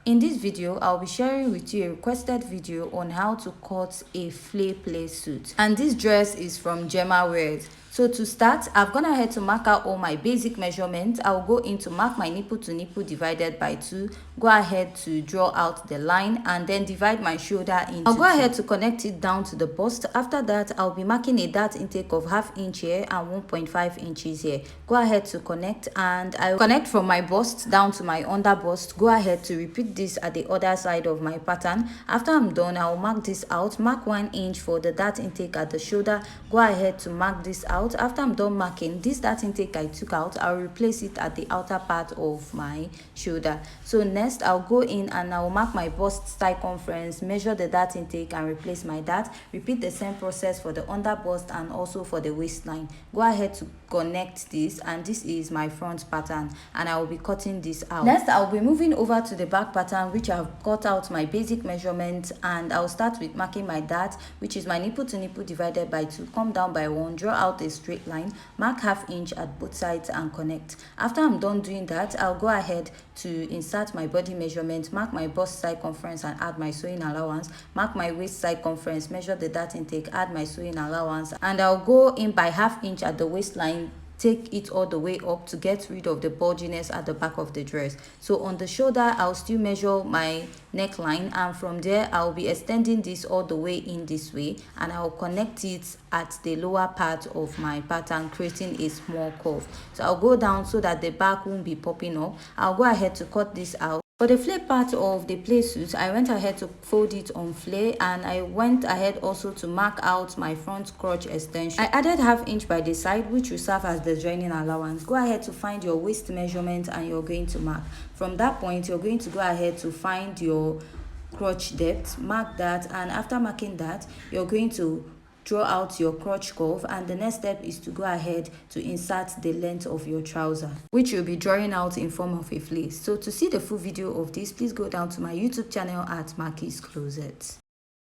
In this video, I'll be sharing with you a requested video on how to cut a play suit. And this dress is from Gemma Wears. So to start, I've gone ahead to mark out all my basic measurements. I'll go in to mark my nipple to nipple divided by 2. Go ahead to draw out the line and then divide my shoulder into 2. I'll go ahead to connect it down to the bust. After that, I'll be marking a dart intake of 1/2 inch here and 1.5 inches here. Go ahead to connect, and I'll connect from my bust down to my under bust. Go ahead to repeat this at the other side of my pattern. After I'm done, I'll mark this out. Mark 1 inch for the dart intake at the shoulder. Go ahead to mark this out. After I'm done marking this dart intake I took out, I'll replace it at the outer part of my shoulder. So next, I'll go in and I'll mark my bust circumference, measure the dart intake and replace my dart. Repeat the same process for the under bust and also for the waistline. Go ahead to connect this, and this is my front pattern, and I will be cutting this out. Next, I'll be moving over to the back pattern, which I've cut out my basic measurements, and I'll start with marking my dart, which is my nipple to nipple divided by 2. Come down by 1, draw out a straight line, mark 1/2 inch at both sides and connect. After I'm done doing that, I'll go ahead to insert my body measurement, mark my bust circumference and add my sewing allowance, mark my waist circumference, measure the dart intake, add my sewing allowance, and I'll go in by 1/2 inch at the waistline. Take it all the way up to get rid of the bulginess at the back of the dress. So on the shoulder, I'll still measure my neckline, and from there I'll be extending this all the way in this way, and I'll connect it at the lower part of my pattern, creating a small curve. So I'll go down so that the back won't be popping up. I'll go ahead to cut this out. For the flare part of the play suit, I went ahead to fold it on flare, and I went ahead also to mark out my front crotch extension. I added 1/2 inch by the side, which will serve as the joining allowance. Go ahead to find your waist measurement and you're going to mark. From that point, you're going to go ahead to find your crotch depth, mark that, and after marking that, you're going to draw out your crotch curve, and the next step is to go ahead to insert the length of your trouser, which you'll be drawing out in form of a fleece. So to see the full video of this, please go down to my YouTube channel at Marky's Closet.